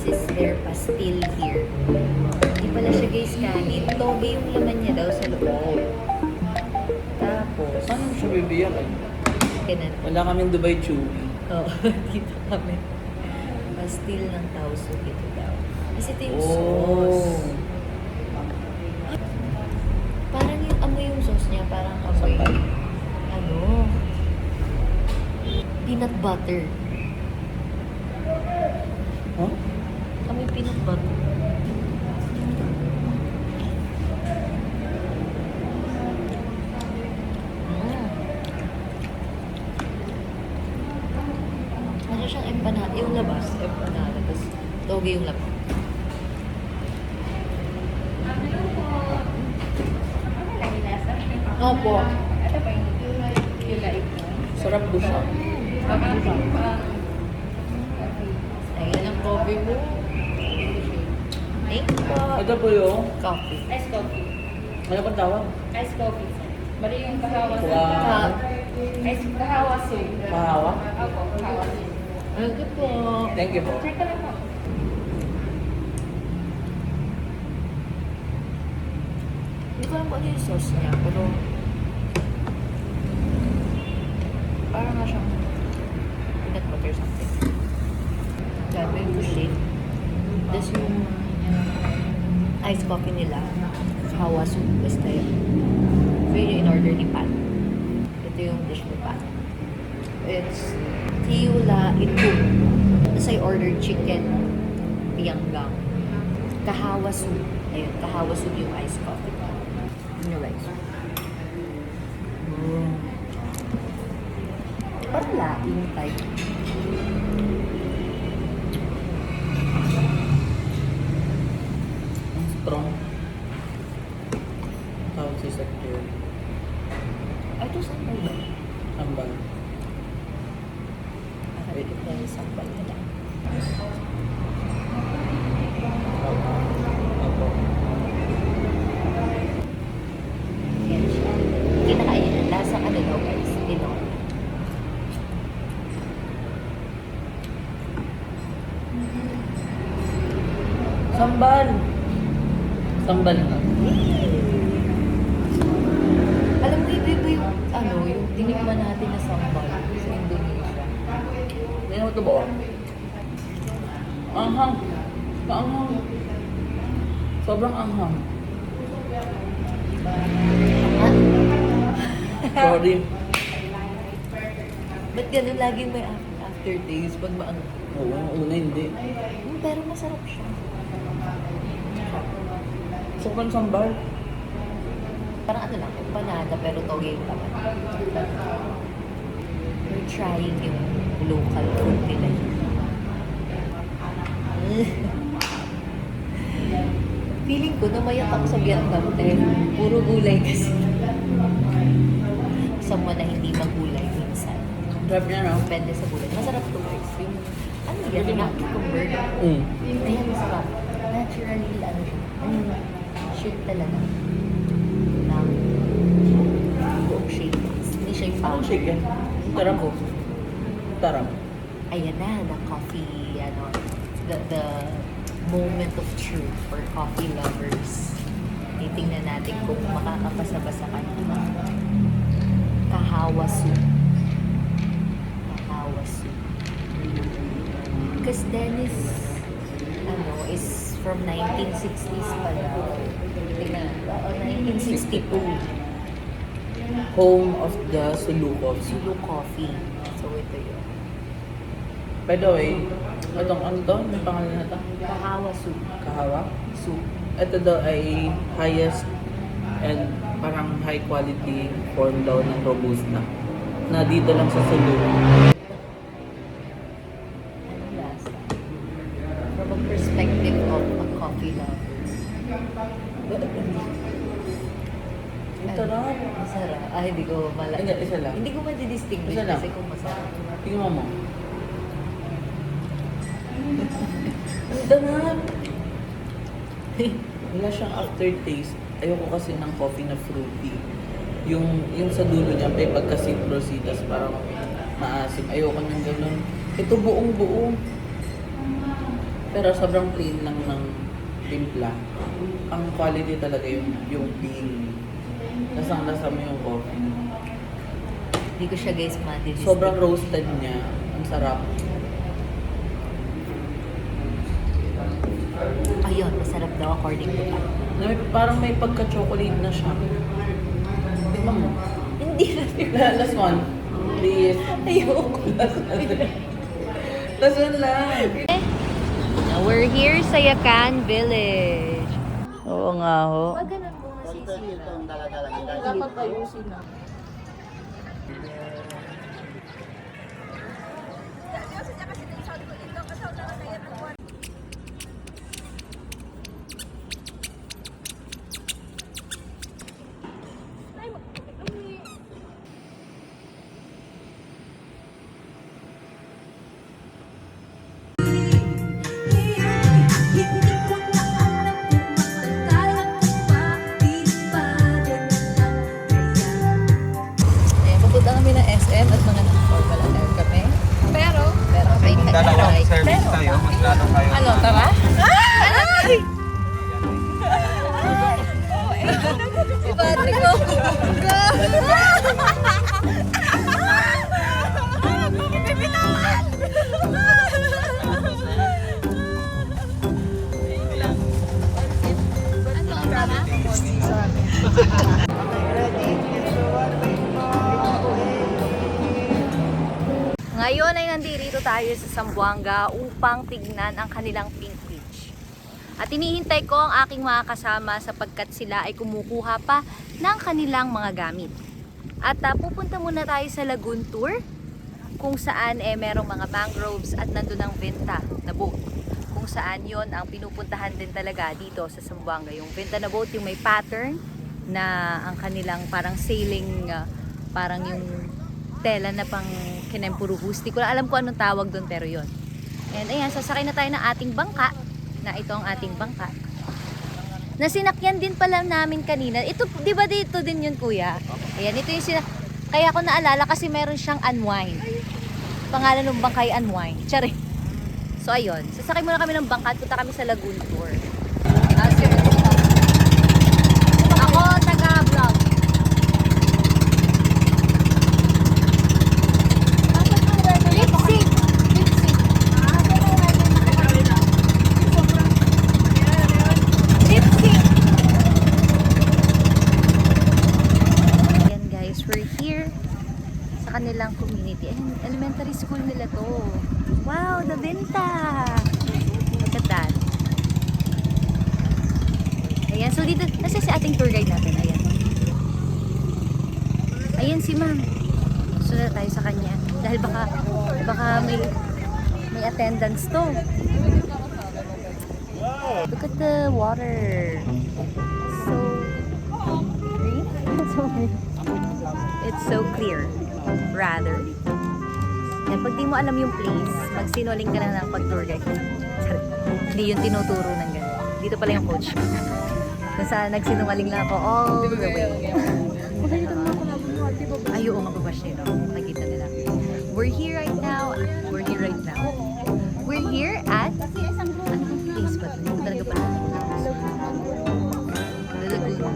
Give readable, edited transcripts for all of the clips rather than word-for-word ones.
is their pastil here. Hindi pala siya guys kanin. Toge yung laman niya daw sa loob. Tapos, Paano mo siya bibiyak eh? ganun. Wala kaming Dubai Chewy. Oo, dito kami. Pastil ng tauso dito daw. Kasi ito yung Oh. sauce. Parang yung amoy yung sauce niya, parang amoy, Sampal. ano, peanut butter. Huh? Amoy peanut butter. Ano siyang empanada, yung labas, empanada, tapos toge yung laman. Opo. Sarap po siya. Ayan ang coffee mo. Thank you po. Ito po yung, Coffee. Ice coffee. ano pang tawag? Ice coffee. Bali yung kahawa soup. Wow. Ice kahawa soup. Kahawa? Opo, kahawa soup. Thank you po. Thank you po. Check ka lang po. Hindi ko alam kung ano yung sauce niya, pero parang nga siyang peanut butter something. Sabi yung shake. Tapos yung iced coffee nila, kahawa soup, basta yun. So yun yung in-order ni Pat. Ito yung dish ni Pat. It's Tiula Itum. Tapos I ordered chicken pianggang. Kahawa soup. Ayun, kahawa soup yung iced coffee. Yung rice. Parang laing type. Ang strong. Tawag si Sector. Ay, ito sambal ba? Ambal. Wait, ito yung sambal nila. Opo. Yan siya. Kinakain. Lasa ano daw guys? Tinola. Sambal! Sambal nga. Alam mo, iba yung, ano, yung tinikman natin na sambal sa Indonesia. Hindi naman ito ba? Anghang. Kaanghang. Sobrang anghang. Sorry. Ba't ganun laging may aftertaste pag maano? Oo, una hindi. Pero masarap siya. Sobrang sambal. Parang ano lang, empanada pero toge yung laman. We're trying yung local food nila. Feeling ko namayak ako sa Vietnam dahil puro gulay kasi. Someone na hindi magulay minsan. Sarap niya, no? Depende sa gulay. Masarap to guys. Yung, ano yan, na cucumber. Ayan, masarap. Naturally, ano siya. Shake talaga. Ng buong shake. Hindi siya yung Parang powder. chicken. Sarap ko. Sarap. Ayan na, the coffee, ano, the moment of truth for coffee lovers. Titingnan natin kung makakapasa-basa ka na. Kahawa soup. Kahawa soup. Because Dennis, ano, is from 1960s pala. Tingnan, 1962. Home of the Sulukov. Sulu Coffee. So, ito yun. By the way, itong ano to? May pangalan na to? Kahawa soup. Kahawa? Soup. Ito daw ay highest and parang high quality form daw ng Robusta na dito lang sa Sulu. Anong lasa? From a perspective of a coffee lover. Ang sarap. Masarap. Ah, hindi ko mala. Hindi, isa lang. Hindi ko ma-distinguish Isa lang. kasi kung masarap. Tingnan mo. Ang sarap. Wala siyang aftertaste. Ayoko kasi ng coffee na fruity. Yung sa dulo niya, may pagka-citrusy, parang maasim. Ayoko ng ganun. Ito buong-buo. Pero sobrang plain lang ng timpla. Ang quality talaga yung bean. Lasang-lasa mo yung coffee. Hindi ko siya guys ma-delist. Sobrang roasted niya. Ang sarap. Ayun, masarap daw according to ka. Parang may pagka-chocolate na siya. Tingnan mo. Hindi na. Last one. Please. Ayoko. Last one lang. Now we're here sa Yakan Village. Oo nga ho. Wag ganun po masisira. Dapat ayusin na. Papunta kami ng SM at mga nag-formal attire kami. Pero may Dalawang service tayo, mas lalo kayo. Ano, tara? Si Patrick ko. Ngayon ay nandito tayo sa Zamboanga upang tignan ang kanilang Pink Beach. At hinihintay ko ang aking mga kasama sapagkat sila ay kumukuha pa ng kanilang mga gamit. At pupunta muna tayo sa Lagoon Tour kung saan merong mga mangroves at nandun ang Venta na boat. Kung saan yon ang pinupuntahan din talaga dito sa Zamboanga. Yung Venta na boat, yung may pattern na ang kanilang parang sailing, parang yung tela na pang kinempuruhus. Di ko na alam kung anong tawag doon pero yon. And ayan, sasakay na tayo ng ating bangka, na ito ang ating bangka. Na sinakyan din pala namin kanina. Ito, di ba dito din yun kuya? Ayan, ito yung kaya ko naalala kasi meron siyang Unwind. Pangalan ng bangka ay Unwind. Tsari. So ayun, sasakay muna kami ng bangka at punta kami sa Lagoon Tour. Ako, taga-vlog. Lip-sync. Lip-sync. Ayan guys, we're here sa kanilang community. Ayan, elementary school nila to. Wow, the Venta! Look at that. Ayan, so dito, nasa si ating tour guide natin. Ayan. Ayan si ma'am. Sunod tayo sa kanya. Dahil baka may attendance to. Look at the water. So green? So green. It's so clear. Rather. Yan, pag di mo alam yung place, magsinungaling ka na ng pag-tour guide. Hindi yung tinuturo ng gano'n. Dito pala yung coach. Kung saan nagsinungaling lang ako all the way. Ay, oo nga ba siya, no? Nakita nila. We're here right now. We're here at... Anong place ba? Hindi ko talaga pala. The Lagoon.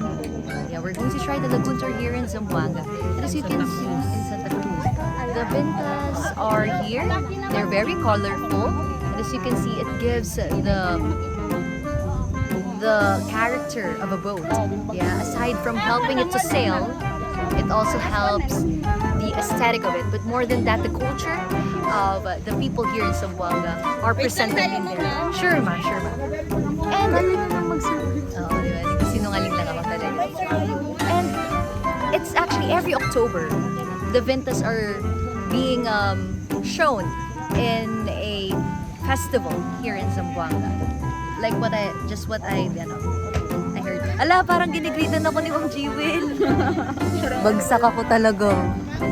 Yeah, we're going to try the Lagoon Tour here in Zamboanga. And as you can see, in Santa Cruz, the Ventas are here. They're very colorful. And as you can see, it gives the character of a boat. Yeah, aside from helping it to sail, it also helps the aesthetic of it. But more than that, the culture of the people here in Zamboanga are presented in there. Sure ma, sure ma. And oh, diba? Sinungaling lang ako talaga. And it's actually every October, the Ventas are being shown in a festival here in Zamboanga. Like what I heard. Ala, parang ginigritan ako ni Ma'am Jewel. Bagsak ako talaga.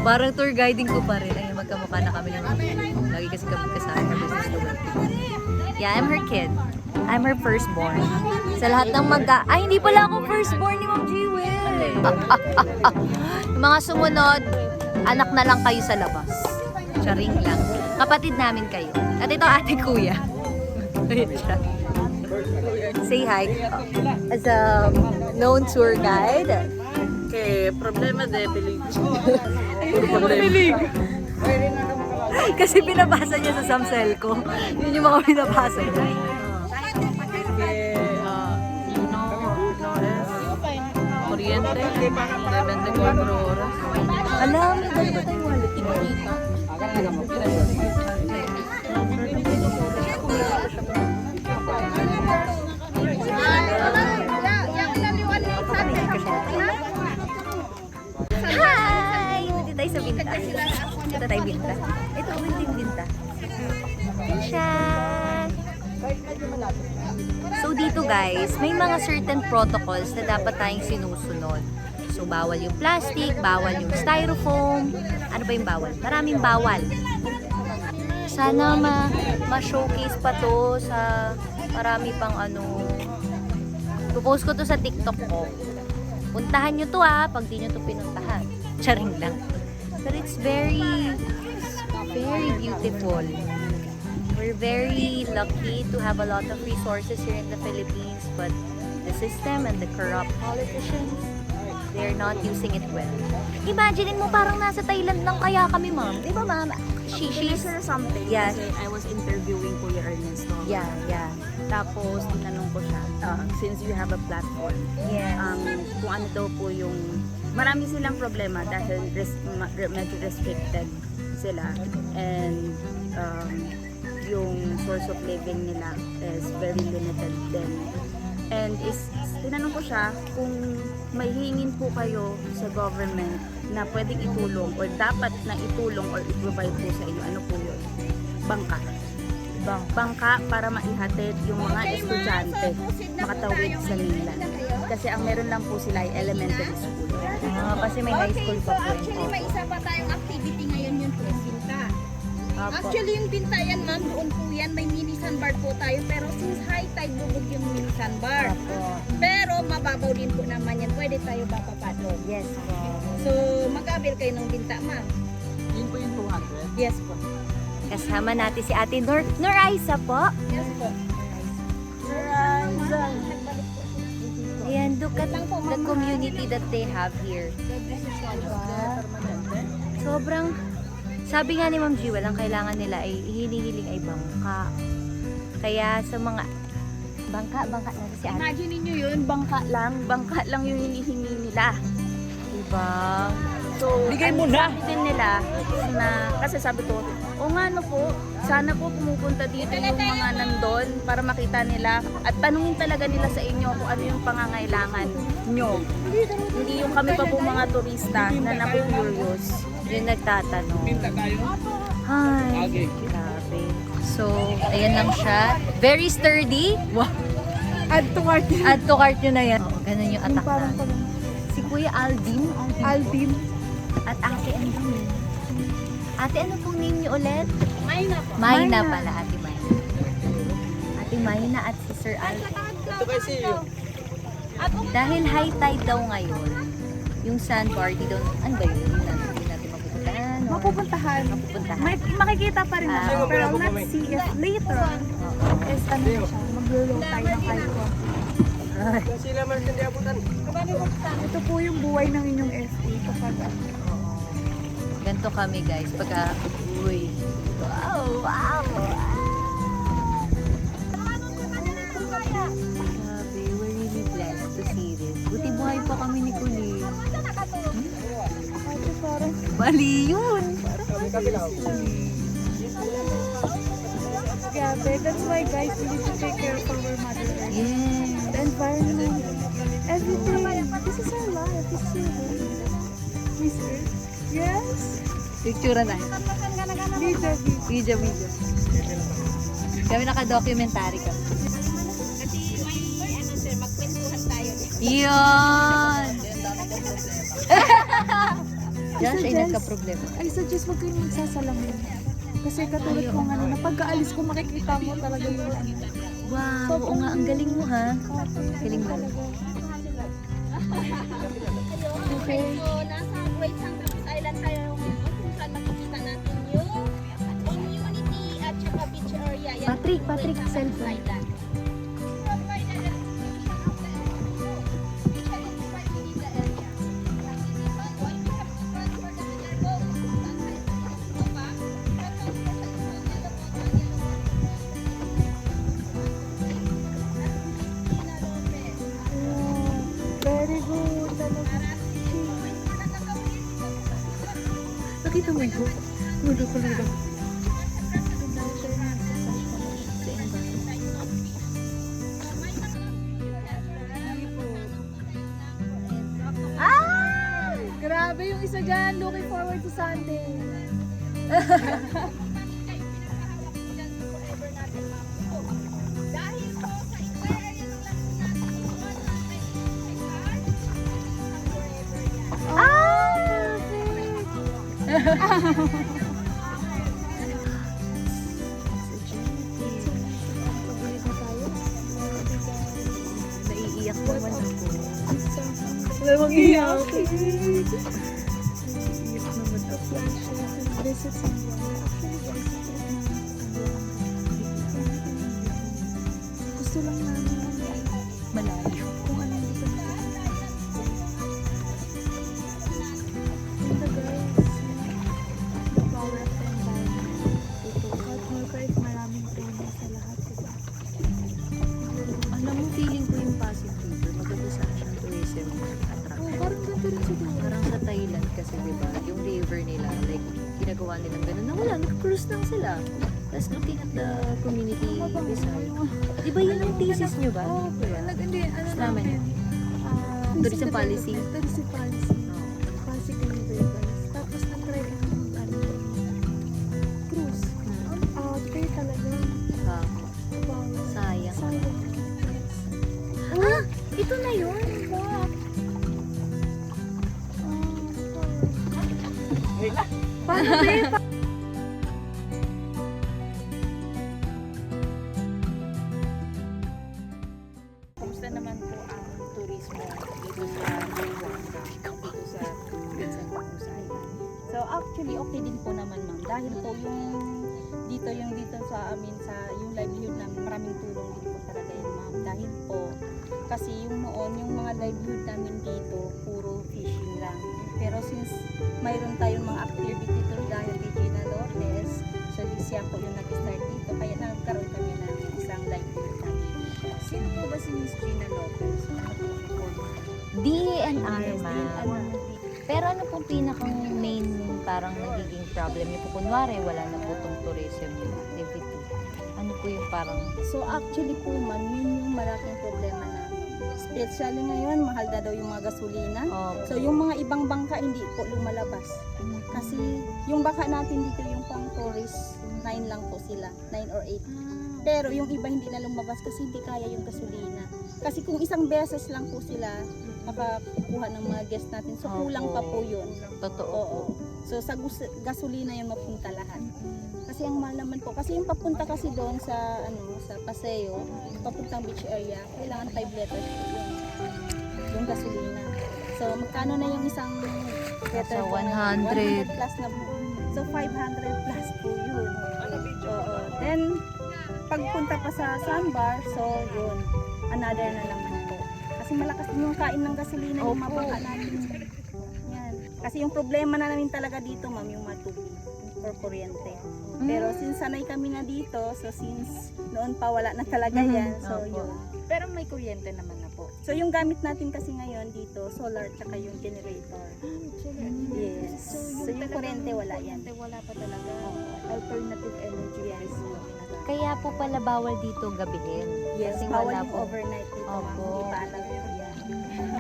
Parang tour guiding ko pa rin. Ay, magkamukha na kami ng lagi kasi kami kasama sa business to work. Yeah, I'm her kid. I'm her firstborn. Sa lahat ng ay, hindi pala ako firstborn ni Ma'am Jewel. Yung mga sumunod, anak na lang kayo sa labas. Charing lang. Kapatid namin kayo. At ito ate kuya. Ayan siya. Say hi. As a known tour guide. Okay, problema de peligro. Puro problema. Kasi binabasa niya sa Samsel ko. Yun yung mga binabasa niya. Kuryente, 24 oras. Alam, dali ba tayong wallet mo? Hi! Dito tayo sa Binta. Dito tayo Binta. Ito, Winting Binta. Yan siya. So dito guys, may mga certain protocols na dapat tayong sinusunod. So bawal yung plastic, bawal yung styrofoam. Ano ba yung bawal? Maraming bawal. Sana ma-showcase pa to sa marami pang ano. Popost ko to sa TikTok ko. Puntahan nyo to pag di nyo to pinuntahan. Charing lang. But it's very beautiful. We're very lucky to have a lot of resources here in the Philippines, but the system and the corrupt politicians, they're not using it well. Imaginein mo parang nasa Thailand lang kaya kami, ma'am. Di ba, ma'am? She's something Yeah. kasi I was interviewing Kuya Ernest. No? Yeah. Tapos tinanong ko siya, since you have a platform, Yes. kung ano daw po yung, marami silang problema dahil medyo restricted sila and yung source of living nila is very limited din. And tinanong ko siya kung may hingin po kayo sa government na pwedeng itulong or dapat na itulong or i-provide po sa inyo, ano po yun? Bangka. Bangka para maihatid yung mga estudyante makatawid sa mainland. Kasi ang meron lang po sila ay elementary school. Kasi may high school pa po. Actually, may isa pa tayong activity ngayon yung binta. Actually, yung binta yan, ma'am, doon po yan. May mini sandbar po tayo. Pero since high tide, bubog yung mini sandbar. Pero mababaw din po naman yan. Pwede tayo bababa doon. Yes po. So, mag-avail kayo ng binta, ma'am. Yun po yung 200. Yes po. Kasama natin si Ate Noraisa po. Yes po. Ayan, look at the community that they have here. Sobrang, sabi nga ni Ma'am Jewel, ang kailangan nila ay hinihiling ay bangka. Kaya sa mga, bangka na si Ate. Imagine niyo yun, bangka lang yung hinihingi nila. Diba? So, bigay mo na! Din nila na, kasi sabi ko, o nga no po, sana po pumupunta dito yung mga nandun para makita nila at tanungin talaga nila sa inyo kung ano yung pangangailangan nyo. Hindi yung kami pa po mga turista na naku-curious. Yung nagtatanong. Hi. Grabe. So, ayan lang siya. Very sturdy. Wow. Add to cart. Add to cart nyo na yan. Oo, ganun yung attack na. Si Kuya Aldim. At Ate ano? Ate, ano pong name niyo ulit? Mayna po. Mayna pala, Ate Mayna. Ate Mayna at si Sir Al. Ito kasi yun. Dahil high tide daw ngayon, yung sandbar, di daw, ano ba yun? Hindi natin mapupuntahan. or- Mapupuntahan. Mapupuntahan. May makikita pa rin natin, Ah. pero let's see if later is ano siya, mag-roll tayo ng icon. Sila man hindi abutan. Ito po yung buhay ng inyong FA kapag Ganito kami guys, pagka, uy. Wow. Grabe, we're really blessed to see this. Buti buhay pa kami ni Kuli. Bali yun. grabe. That's why guys, we need to take care of our mother earth. Yes. The environment, everything. This is our life. This is our life. Miss Earth. Yes. Picture na. Video. Kami naka-documentary kami. Kasi may ano sir, magkwentuhan tayo. Yun! Josh ay nagka-problema. I suggest wag kayong magsasalamin. Kasi katulad ko nga na pagkaalis ko makikita mo talaga yung ano. Wow, oo nga, ang galing mo ha. Galing mo. Okay. So, nasa Great Sangamos Island tayo ngayon kung saan makikita natin yung community at saka beach area. Patrick, cellphone. Very good. Nakita mo ito? Mulo ko lang. Grabe yung isa dyan. Looking forward to Sunday. Naiiyak naman ako. Wala mag-iyak. Naiiyak naman ako. Gusto lang namin malayo. Kung ano yung gusto namin. Ganda guys. The power of the environment. At more kahit maraming puno sa lahat. Diba? Alam mo, feeling ko yung Pasig River. Maganda sa siyang tourism attraction. Parang ganda rin siguro. Parang sa Thailand kasi diba, yung river nila, like, ginagawa nilang ganun na wala, nag-cruise lang sila. Tapos looking at the community beside. Di ba yun ang thesis nyo ba? Oo, hindi. Ano naman yun? Tourism policy. Tourism policy. Pasig River guys. Tapos na-try ang cruise. Kaya talaga. Sayang. Sayang. Ah! Ito na yun! Wow! Paano ba? Kumusta naman po ang turismo dito sa Zamboanga, dito sa Cruz Island? So actually okay din po naman ma'am dahil po yung dito sa amin sa yung livelihood namin maraming tulong din po talaga yun ma'am dahil po kasi yung noon yung mga livelihood namin dito puro fishing lang pero since mayroon tayong mga activity dito dahil kay Gina Lopez so siya po yung nag-start dito kaya nagkaroon kami ng isang livelihood namin. Sino po ba si Miss Gina Lopez? DENR, ma'am. Pero ano pong pinakang main parang nagiging problem niyo po? Kunwari, wala na po itong tourism activity. Ano po yung parang... So actually po ma'am, yun yung malaking problema namin. Especially ngayon, mahal na daw yung mga gasolina. So yung mga ibang bangka hindi po lumalabas. Kasi yung bangka natin dito yung pang tourist, 9 lang po sila, 9 or 8. Pero yung iba hindi na lumabas kasi hindi kaya yung gasolina. Kasi kung isang beses lang po sila makakuha ng mga guest natin, so kulang pa po yun. Totoo. Oo. So sa gasolina yun mapunta lahat. Kasi ang mahal naman po, kasi yung papunta kasi doon sa sa Paseo, papuntang beach area, kailangan 5 liters po yun. Yung gasolina. So magkano na yung isang liter? So, 100. 100 plus na po. So 500 plus po yun. Oo. Then pagpunta pa sa Sandbar, so yun, another na naman po. Kasi malakas din yung kain ng gasolina yung mabangka natin. Yan. Kasi yung problema na namin talaga dito, ma'am, yung matubig or kuryente. Pero since sanay kami na dito, so since noon pa wala na talaga yan, so yun. Pero may kuryente naman na po. So yung gamit natin kasi ngayon dito, solar tsaka yung generator. Yes. So yung kuryente wala yan. Wala pa talaga. Alternative energy yes. Kaya po pala bawal dito gabihin. Yes, Kasi bawal wala yung po. overnight dito, ma'am. Opo. Hindi pa alam ko yan.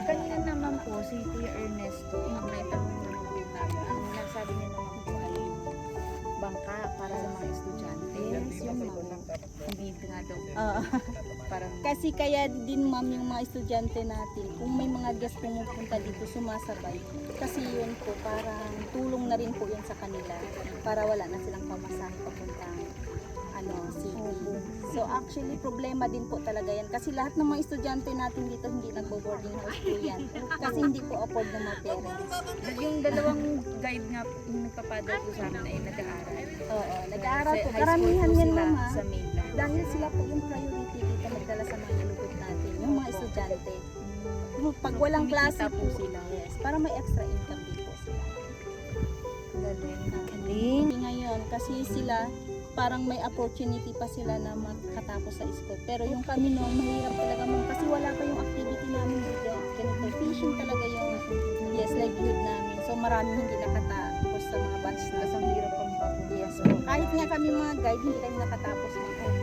Kanina naman po si Kuya Ernesto, naitanong naman po namin. Ang nasabi niya naman po ay yung bangka para sa mga estudyante. Yes, yung hindi nga daw. Parang Kasi kaya din ma'am yung mga estudyante natin, kung may mga guest pumupunta dito sumasabay, kasi yun po parang tulong na rin po yun sa kanila para wala na silang pamasahe papuntang city. So actually problema din po talaga yan kasi lahat ng mga estudyante natin dito hindi nagbo-boarding house po yan kasi hindi po afford ng mga parents. yung dalawang guide nga yung nagpapadal po sa amin ay nag-aaral. Oo, nag-aaral po. High school Karamihan po yan sila ma'am ha. sa mainland. dahil sila po yung priority dito magdala sa mga lugod natin, yung mga estudyante. Pag walang klase po sila, yes, para may extra income din po sila. Galing. Ngayon, kasi sila, parang may opportunity pa sila na makatapos sa school. Pero yung kami noon, mahirap talaga kasi wala pa yung activity namin dito. Ganito, fishing talaga yung livelihood namin. So maraming hindi nakatapos sa mga batch na. Kasi ang hirap pang yes, so, kahit nga kami mga guide, hindi kami nakatapos.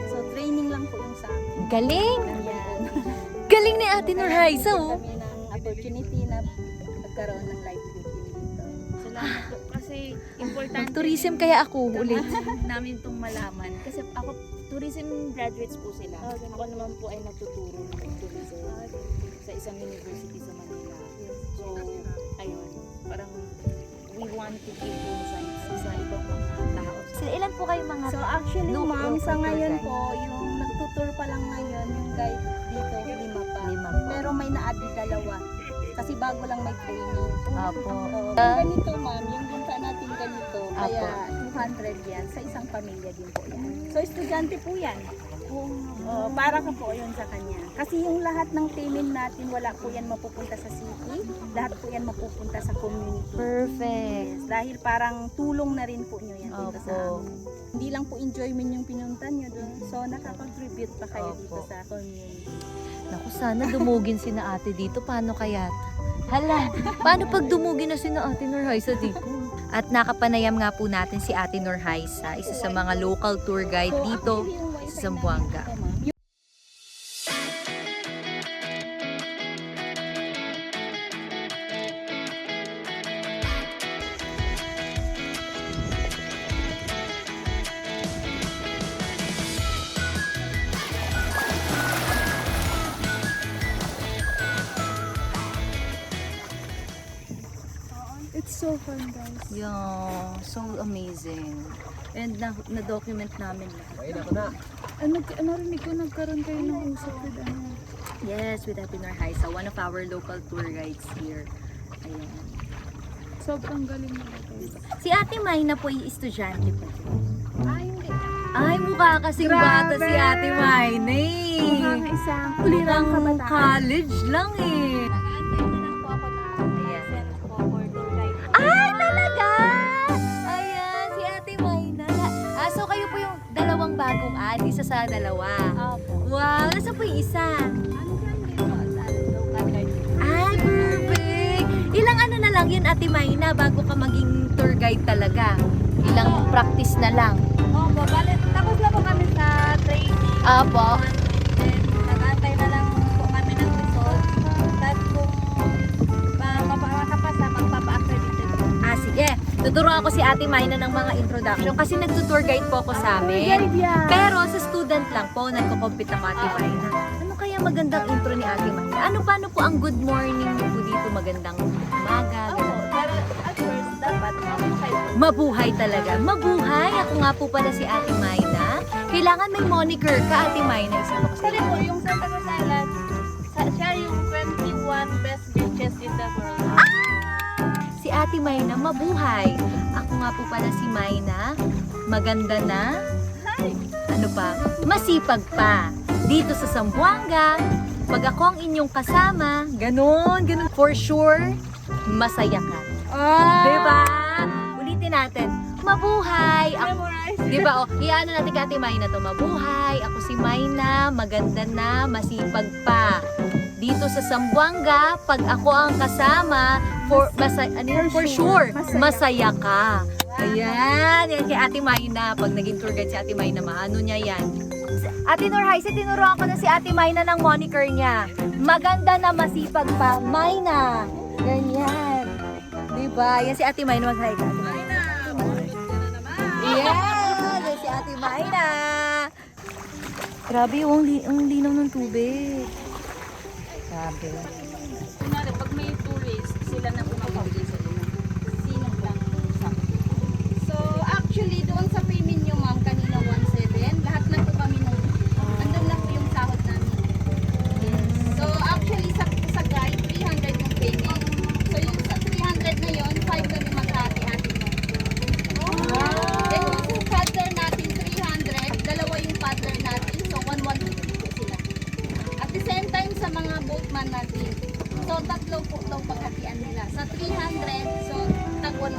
So training lang po yung sa amin. Galing! Ayan. Galing ni Ate Norhaisa, oh. Kami ng opportunity na magkaroon ng livelihood dito. Salamat po. Kasi importante Mag-tourism kaya ako ulit. namin itong malaman. Kasi ako, tourism graduates po sila. Ako naman po ay nagtuturo ng tourism sa isang university sa Manila. So, ayun, parang we want to give insights sa ibang mga tao. Sila, ilan po kayo mga So actually Local ma'am, sa tour ngayon guide. po, yung nagtutour pa lang ngayon, yung guide dito, 5 pa. Lima po. Pero may na-add 2. Kasi bago lang may training. Apo. Oo. Ganito ma'am, yung binta natin ganito, kaya 200 yan, sa isang pamilya din po yan. So estudyante po yan. Para ka po yun sa kanya. Kasi yung lahat ng training natin, wala po yan mapupunta sa city, lahat po yan mapupunta sa community. Perfect. Yes, dahil parang tulong na rin po nyo yan dito sa Opo. amin. Hindi lang po enjoyment yung pinuntan nyo doon. So nakaka-contribute pa kayo dito Opo. sa community. Naku, sana dumugin si na ate dito. Paano kaya? Hala, paano pag dumugin na si na Ate Norhaisa dito? At nakapanayam nga po natin si Ate Norhaisa, isa sa mga local tour guide dito actually, yung wifi sa Zamboanga. namin dito, ma'am, It's so fun, guys. Yeah, so amazing. And na-document namin. Narinig ko nagkaroon kayo ng usap with Yes, with Ate Norhaisa, one of our local tour guides here. Ayan. sobrang galing na kayo. Si Ate Mayna po ay estudyante pa. Hindi. Ay, mukha kasing bata si Ate Mayna eh. Mukha nga isang Kulirang kulirang kabataan. college lang eh. Nag-aantay na lang po ako ng Ayan. send po for tour guide. Ay, talaga! Ayan, si Ate Mayna. So kayo po yung dalawang bagong isa sa dalawa. Opo. Wow, nasa po yung isa? Ano yan din po sa local guide? Ay, perfect! Ilang ano na lang yun, Ate Mayna, bago ka maging tour guide talaga? Ilang practice na lang? Opo, bale, tapos na po kami sa training. Apo. Then, nag-aantay na lang po kami ng result. Tapos kung makapasa, magpapa-accredited po. Sige. Tuturuan ako si Ate Mayna ng mga introduction kasi nagtutour guide po ako sa amin. Pero sa student lang po, nagko-compete ako Ate Mayna. Ano kaya magandang intro ni Ate Mayna? Paano po ang good morning niyo po dito? Magandang umaga, Oo, ganun. pero at first, dapat mabuhay po. Mabuhay talaga. Mabuhay. Ako nga po pala si Ate Mayna. Kailangan may moniker ka, Ate Mayna. Isa po Actually po, yung Santa Cruz Island, siya yung 21 best beaches in the world. Si Ate Mayna, mabuhay. Ako nga po pala si Mayna. Maganda na. Ano pa? Masipag pa. Dito sa Zamboanga, pag ako ang inyong kasama, ganun. For sure, masaya ka. Diba? Ulitin natin. Mabuhay. Memorize. Diba? Iano natin kay Ate Mayna to. Mabuhay. Ako si Mayna. Maganda na. Masipag pa. Dito sa Zamboanga, pag ako ang kasama, for sure, masaya ka. Ayan, yan kay Ate Mayna. Pag naging tour guide si Ate Mayna, maano niya yan. Ate Norhaisa, tinuruan ko na si Ate Mayna ng moniker niya. Maganda na masipag pa, Mayna. Ganyan. Diba? Yan si Ate Mayna. Mag-hi ka. Mayna, Yes! Yan si Ate Mayna. Grabe, ang linaw ng tubig. Grabe. Kunwari, pag may tourist, sila na pumapawili sa inyo. Sino lang sa So actually, doon sa payment nyo ma'am, kanina 1,700, lahat na po kami nung, andun na po yung sahod namin. So actually, sa guide, 300 yung payment. So yung sa 300 na yon 5 kami maghati-hati mo. Then yung paddler natin, 300, dalawa yung paddler natin. sa mga boatman natin. So, tatlo po itong paghatian nila. Sa 300, so, tag 100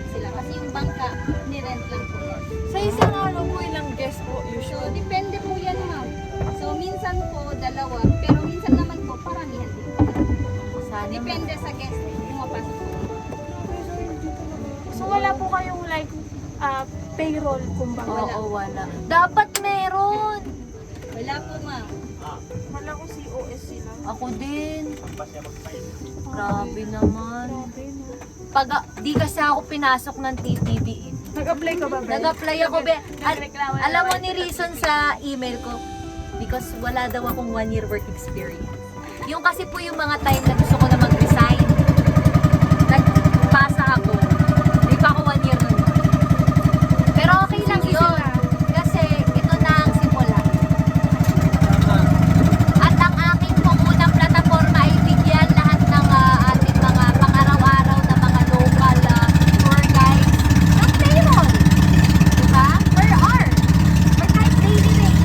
sila. Kasi yung bangka, nirent lang po. Sa isang araw po, ilang guest po So, usually? depende po yan, ma'am. So, minsan po, dalawa. Pero minsan naman po, paramihan din. Sana. Depende sa guest. Pumapasok po. So wala po kayong like payroll kumbaga? Oo, wala. Dapat meron. Wala po, ma'am. Wala ko COS sila. Ako din. Grabe naman. Grabe, no? Pag di kasi ako pinasok ng TTD. Nag-apply ka ba, Bel? Nag-apply ako. Nagreklamo Alam mo naman. ni reason sa email ko, because wala daw akong 1 year work experience. Yung kasi po yung mga time na gusto ko na mag-resign. Nagpasa ako. Hindi pa ako 1 year nun. Pero okay lang yun. Kasi ito na ang simula. At ang aking unang plataforma ay bigyan lahat ng ating mga pang-araw-araw na mga local tour guides ng payroll. Diba? Per hour. Or kahit daily rate.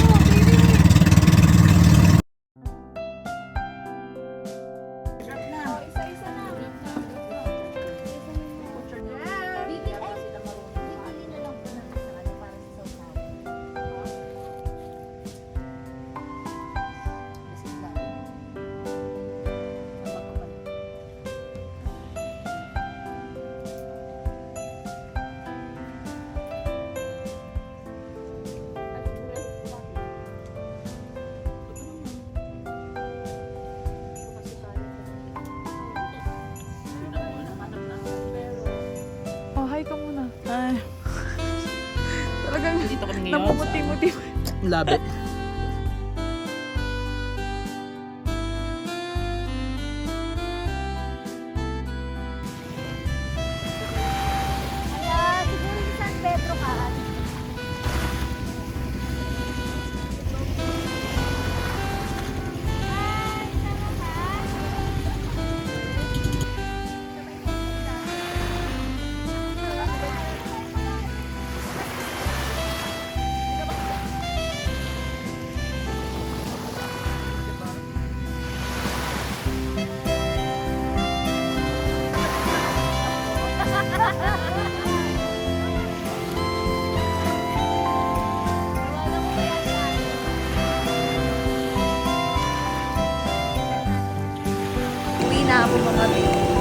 Oo, daily rate. Isa-isa na. Bibili na lang po natin sa ano para sa sausawan. Lasing lang. Ang magkapal. Oh, hi ka muna. Ay. Talagang Dito kami ngayon. namumuti-muti. Labi. Kaya siguro yung San Pedro ka. Uwi na ako mga baby.